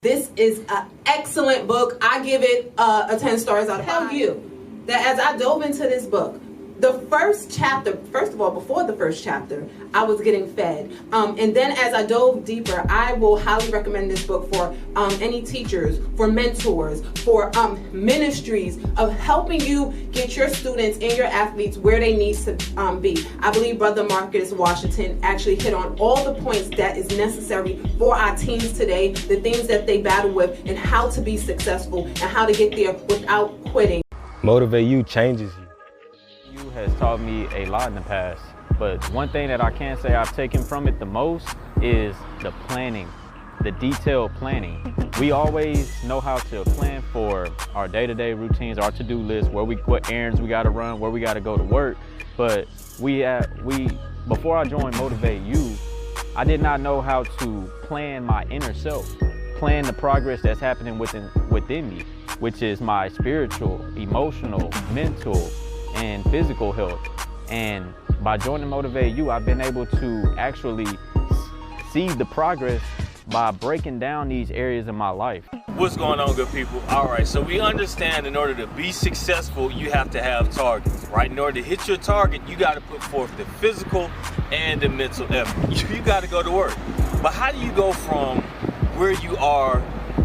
This is an excellent book. I give it a 10 stars out of 5. Tell you that as I dove into this book, the first chapter, first of all, before the first chapter, I was getting fed. And then as I dove deeper, I will highly recommend this book for any teachers, for mentors, for ministries of helping you get your students and your athletes where they need to be. I believe Brother Marcus Washington actually hit on all the points that is necessary for our teams today, the things that they battle with, and how to be successful and how to get there without quitting. Motivate You changes you. You has taught me a lot in the past, but one thing that I can say I've taken from it the most is the planning, the detailed planning. We always know how to plan for our day-to-day routines, our to-do list, what errands we got to run, where we got to go to work. But before I joined Motivate You, I did not know how to plan my inner self, plan the progress that's happening within me, which is my spiritual, emotional, mental, and physical health. And by joining Motivate You, I've been able to actually see the progress by breaking down these areas of my life. What's going on, good people? All right, so we understand in order to be successful, you have to have targets, right? In order to hit your target, you got to put forth the physical and the mental effort. You got to go to work. But how do you go from where you are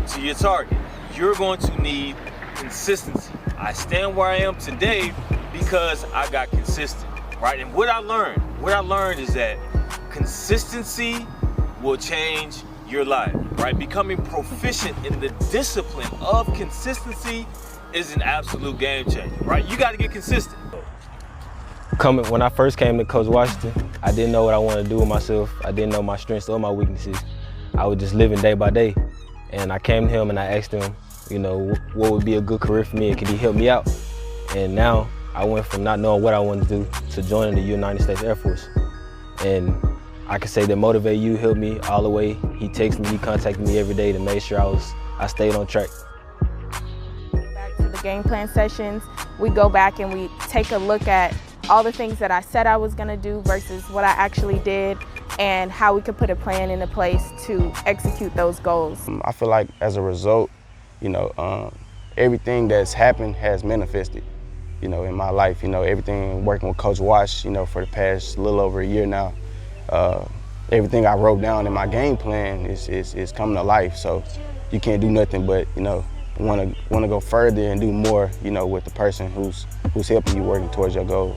to your target? You're going to need consistency. I stand where I am today because I got consistent, right? And what I learned is that consistency will change your life, right? Becoming proficient in the discipline of consistency is an absolute game changer, right? You got to get consistent. When I first came to Coach Washington, I didn't know what I wanted to do with myself. I didn't know my strengths or my weaknesses. I was just living day by day. And I came to him and I asked him, you know, what would be a good career for me and could he help me out? And now I went from not knowing what I wanted to do to joining the United States Air Force. And I can say that Motivate You helped me all the way. He texted me, he contacted me every day to make sure I stayed on track. Back to the game plan sessions, we go back and we take a look at all the things that I said I was gonna do versus what I actually did, and how we could put a plan into place to execute those goals. I feel like as a result, you know, everything that's happened has manifested, you know, in my life. You know, everything working with Coach Wash, you know, for the past little over a year now. Everything I wrote down in my game plan is coming to life. So you can't do nothing but, you know, want to go further and do more, you know, with the person who's helping you working towards your goal.